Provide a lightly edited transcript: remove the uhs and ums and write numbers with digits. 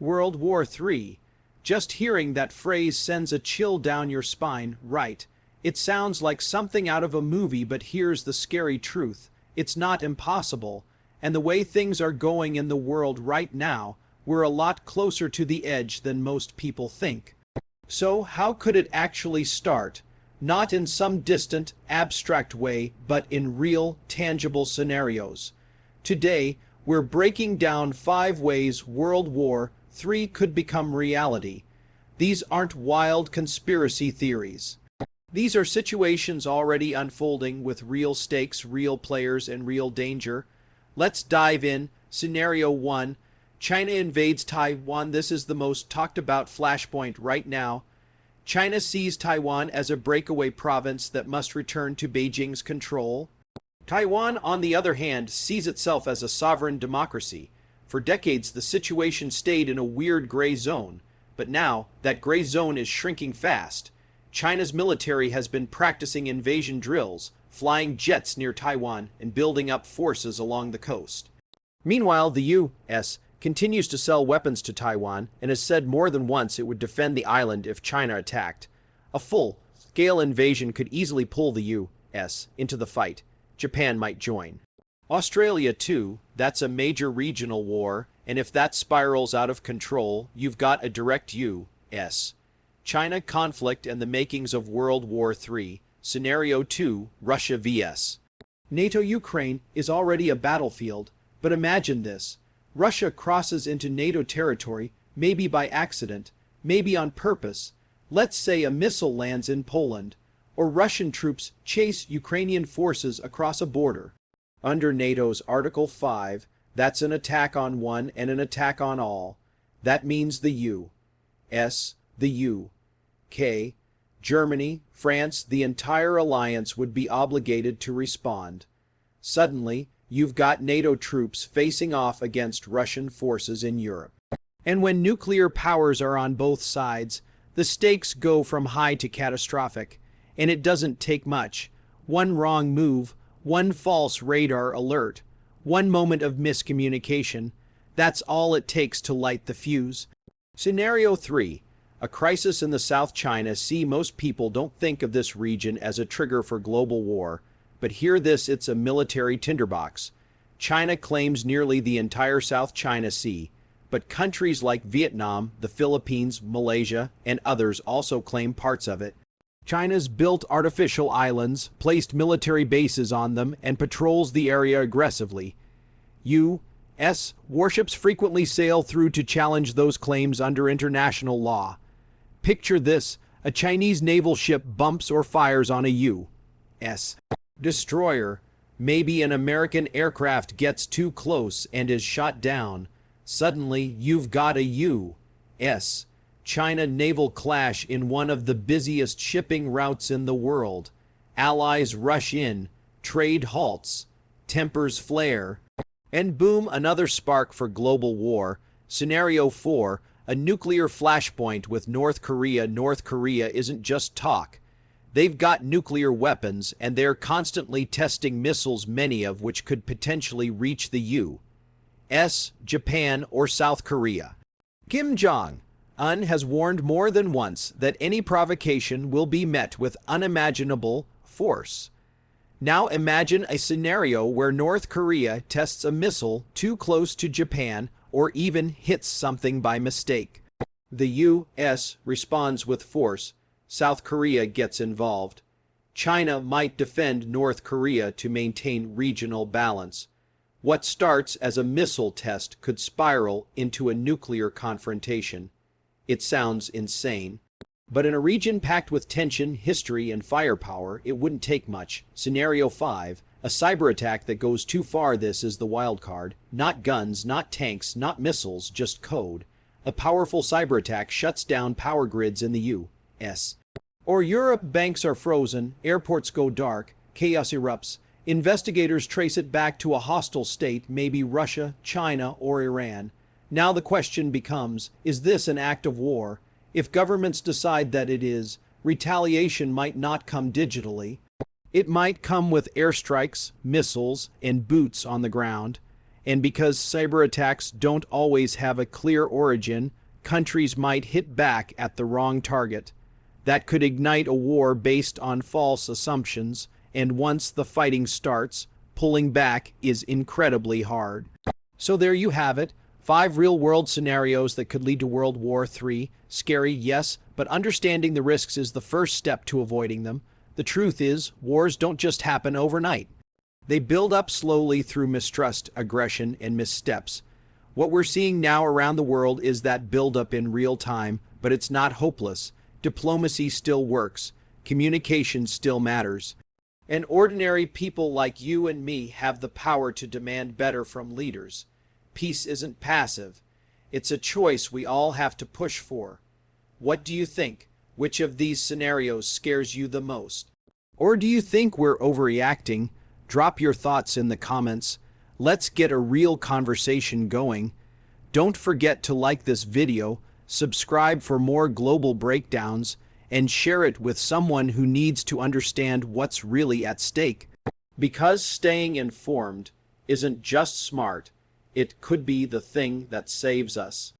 World War III. Just hearing that phrase sends a chill down your spine, right? It sounds like something out of a movie, but here's the scary truth. It's not impossible. And the way things are going in the world right now, we're a lot closer to the edge than most people think. So how could it actually start? Not in some distant, abstract way, but in real, tangible scenarios. Today, we're breaking down 5 ways World War III could become reality. These aren't wild conspiracy theories. These are situations already unfolding with real stakes, real players, and real danger. Let's dive in. Scenario 1. China invades Taiwan. This is the most talked about flashpoint right now. China sees Taiwan as a breakaway province that must return to Beijing's control. Taiwan, on the other hand, sees itself as a sovereign democracy. For decades, the situation stayed in a weird gray zone, but now that gray zone is shrinking fast. China's military has been practicing invasion drills, flying jets near Taiwan, and building up forces along the coast. Meanwhile, the U.S. continues to sell weapons to Taiwan and has said more than once it would defend the island if China attacked. A full-scale invasion could easily pull the U.S. into the fight. Japan might join. Australia, too. That's a major regional war, and if that spirals out of control, you've got a direct U.S. China conflict and the makings of World War III. Scenario 2, Russia vs. NATO. Ukraine is already a battlefield, but imagine this. Russia crosses into NATO territory, maybe by accident, maybe on purpose. Let's say a missile lands in Poland, or Russian troops chase Ukrainian forces across a border. Under NATO's Article 5, that's an attack on one and an attack on all. That means the U.S., the U.K., Germany, France, the entire alliance would be obligated to respond. Suddenly, you've got NATO troops facing off against Russian forces in Europe. And when nuclear powers are on both sides, the stakes go from high to catastrophic. And it doesn't take much. One wrong move, one false radar alert, one moment of miscommunication. That's all it takes to light the fuse. Scenario 3. A crisis in the South China Sea. Most people don't think of this region as a trigger for global war, but hear this, it's a military tinderbox. China claims nearly the entire South China Sea, but countries like Vietnam, the Philippines, Malaysia, and others also claim parts of it. China's built artificial islands, placed military bases on them, and patrols the area aggressively. U.S. warships frequently sail through to challenge those claims under international law. Picture this, a Chinese naval ship bumps or fires on a U.S. destroyer. Maybe an American aircraft gets too close and is shot down. Suddenly, you've got a U.S. China naval clash in one of the busiest shipping routes in the world. Allies rush in, trade halts, tempers flare, and boom, another spark for global war. Scenario 4, a nuclear flashpoint with North Korea. North Korea isn't just talk. They've got nuclear weapons, and they're constantly testing missiles, many of which could potentially reach the U.S., Japan, or South Korea. Kim Jong-un has warned more than once that any provocation will be met with unimaginable force. Now imagine a scenario where North Korea tests a missile too close to Japan or even hits something by mistake. The U.S. responds with force. South Korea gets involved. China might defend North Korea to maintain regional balance. What starts as a missile test could spiral into a nuclear confrontation. It sounds insane. But in a region packed with tension, history, and firepower, it wouldn't take much. Scenario 5. A cyberattack that goes too far. This is the wild card. Not guns, not tanks, not missiles, just code. A powerful cyberattack shuts down power grids in the U.S. or Europe. Banks are frozen, airports go dark, chaos erupts. Investigators trace it back to a hostile state, maybe Russia, China, or Iran. Now the question becomes, is this an act of war? If governments decide that it is, retaliation might not come digitally. It might come with airstrikes, missiles, and boots on the ground. And because cyber attacks don't always have a clear origin, countries might hit back at the wrong target. That could ignite a war based on false assumptions, and once the fighting starts, pulling back is incredibly hard. So there you have it, 5 real-world scenarios that could lead to World War III. Scary, yes, but understanding the risks is the first step to avoiding them. The truth is, wars don't just happen overnight. They build up slowly through mistrust, aggression, and missteps. What we're seeing now around the world is that buildup in real time, but it's not hopeless. Diplomacy still works. Communication still matters. And ordinary people like you and me have the power to demand better from leaders. Peace isn't passive. It's a choice we all have to push for. What do you think? Which of these scenarios scares you the most? Or do you think we're overreacting? Drop your thoughts in the comments. Let's get a real conversation going. Don't forget to like this video, subscribe for more global breakdowns, and share it with someone who needs to understand what's really at stake. Because staying informed isn't just smart, it could be the thing that saves us.